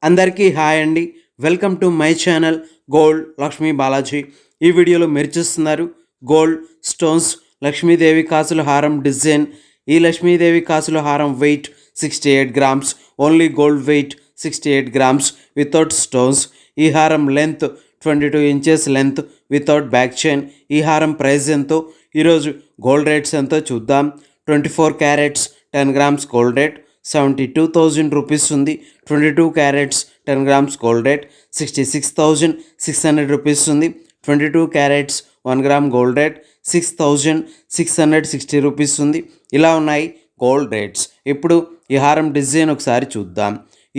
అందరికీ హాయ్ అండి. Welcome to my channel gold Lakshmi Balaji. ఈ వీడియోలో మీరు చూస్తున్నారు గోల్డ్ స్టోన్స్ లక్ష్మీదేవి కాసుల హారం డిజైన్. ఈ లక్ష్మీదేవి కాసుల హారం weight 68 grams, only gold weight 68 grams without stones. ఈ హారం length 22 inches length without back chain. ఈ హారం ప్రైస్ ఎంతో, ఈరోజు గోల్డ్ రేట్స్ ఎంతో చూద్దాం. 24 carats 10 grams gold rate 72,000 rupees ఉంది. 22 carats 10 grams gold rate 66,600 rupees ఉంది. 22 carats 1 gram gold rate 6,660 rupees ఉంది. ఇలా ఉన్నాయి గోల్డ్ రేట్స్. ఇప్పుడు ఈ హారం డిజైన్ ఒకసారి చూద్దాం.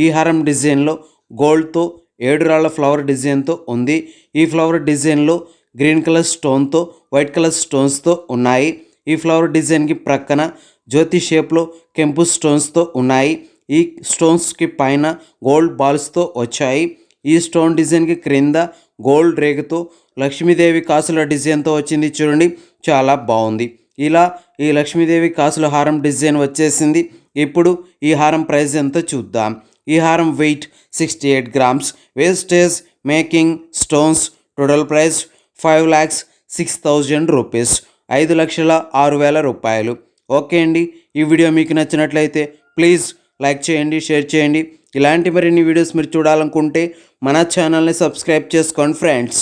ఈ హారం డిజైన్లో గోల్డ్తో 7 రాళ్ళ ఫ్లవర్ డిజైన్తో ఉంది. ఈ ఫ్లవర్ డిజైన్లో గ్రీన్ కలర్ స్టోన్తో వైట్ కలర్ స్టోన్స్తో ఉన్నాయి. ఈ ఫ్లవర్ డిజైన్కి ప్రక్కన జ్యోతి షేప్లో కెంపు స్టోన్స్తో ఉన్నాయి. ఈ స్టోన్స్కి పైన గోల్డ్ బాల్స్తో వచ్చాయి. ఈ స్టోన్ డిజైన్కి క్రింద గోల్డ్ రేగుతో లక్ష్మీదేవి కాసుల డిజైన్తో వచ్చింది. చూడండి, చాలా బాగుంది. ఇలా ఈ లక్ష్మీదేవి కాసుల హారం డిజైన్ వచ్చేసింది. ఇప్పుడు ఈ హారం ప్రైస్ ఎంతో చూద్దాం. ఈ హారం weight 68 grams, wastage making stones, total price 5,06,000 rupees, 5,06,000 రూపాయలు. ఓకే అండి, ఈ వీడియో మీకు నచ్చినట్లయితే ప్లీజ్ లైక్ చేయండి, షేర్ చేయండి. ఇలాంటి మరిన్ని వీడియోస్ మీరు చూడాలనుకుంటే మన ఛానల్ని సబ్స్క్రైబ్ చేసుకోండి ఫ్రెండ్స్.